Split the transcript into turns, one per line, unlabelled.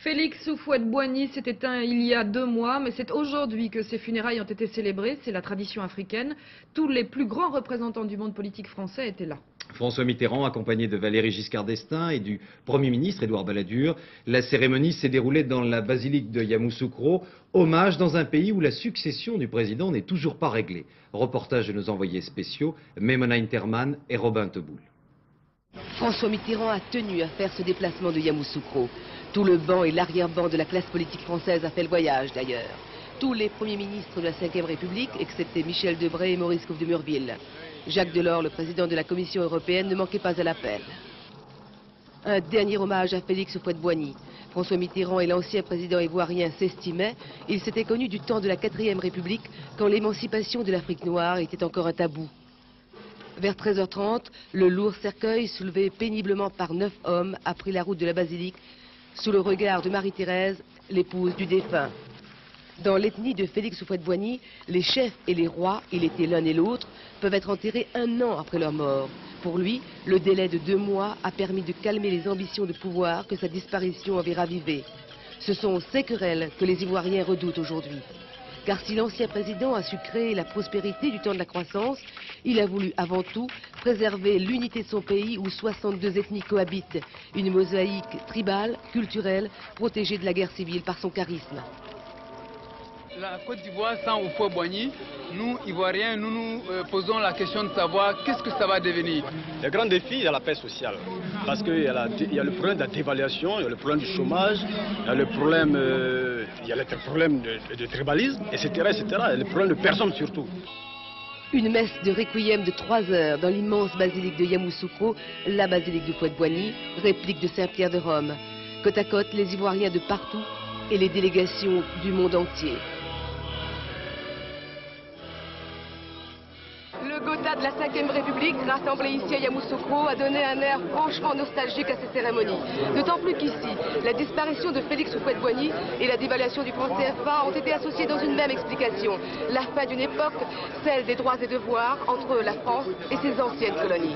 Félix Houphouët-Boigny s'est éteint il y a 2 mois, mais c'est aujourd'hui que ses funérailles ont été célébrées. C'est la tradition africaine. Tous les plus grands représentants du monde politique français étaient là.
François Mitterrand, accompagné de Valéry Giscard d'Estaing et du Premier ministre Édouard Balladur. La cérémonie s'est déroulée dans la basilique de Yamoussoukro, hommage dans un pays où la succession du président n'est toujours pas réglée. Reportage de nos envoyés spéciaux, Memona Interman et Robin Teboul.
François Mitterrand a tenu à faire ce déplacement de Yamoussoukro. Tout le banc et l'arrière-banc de la classe politique française a fait le voyage d'ailleurs. Tous les premiers ministres de la Ve République, excepté Michel Debré et Maurice Couve de Murville. Jacques Delors, le président de la Commission européenne, ne manquait pas à l'appel. Un dernier hommage à Félix Houphouët-Boigny. François Mitterrand et l'ancien président ivoirien s'estimaient. Ils s'étaient connus du temps de la 4e République, quand l'émancipation de l'Afrique noire était encore un tabou. Vers 13h30, le lourd cercueil, soulevé péniblement par 9 hommes, a pris la route de la basilique, sous le regard de Marie-Thérèse, l'épouse du défunt. Dans l'ethnie de Félix Houphouët-Boigny, les chefs et les rois, il était l'un et l'autre, peuvent être enterrés 1 an après leur mort. Pour lui, le délai de 2 mois a permis de calmer les ambitions de pouvoir que sa disparition avait ravivées. Ce sont ces querelles que les Ivoiriens redoutent aujourd'hui. Car si l'ancien président a su créer la prospérité du temps de la croissance, il a voulu avant tout préserver l'unité de son pays où 62 ethnies cohabitent. Une mosaïque tribale, culturelle, protégée de la guerre civile par son charisme.
La Côte d'Ivoire sans Houphouët-Boigny, nous, Ivoiriens, nous nous posons la question de savoir qu'est-ce que ça va devenir.
Le grand défi, il y a la paix sociale. Parce qu'il y a le problème de la dévaluation, il y a le problème du chômage, il y a le problème, de tribalisme, etc., etc. Il y a le problème de personnes surtout.
Une messe de requiem de 3 heures dans l'immense basilique de Yamoussoukro, la basilique de Houphouët-Boigny, réplique de Saint-Pierre de Rome. Côte à côte, les Ivoiriens de partout et les délégations du monde entier. Le Gotha de la 5e République, rassemblé ici à Yamoussoukro, a donné un air franchement nostalgique à ces cérémonies. D'autant plus qu'ici, la disparition de Félix Houphouët-Boigny et la dévaluation du franc CFA ont été associées dans une même explication. La fin d'une époque, celle des droits et devoirs entre la France et ses anciennes colonies.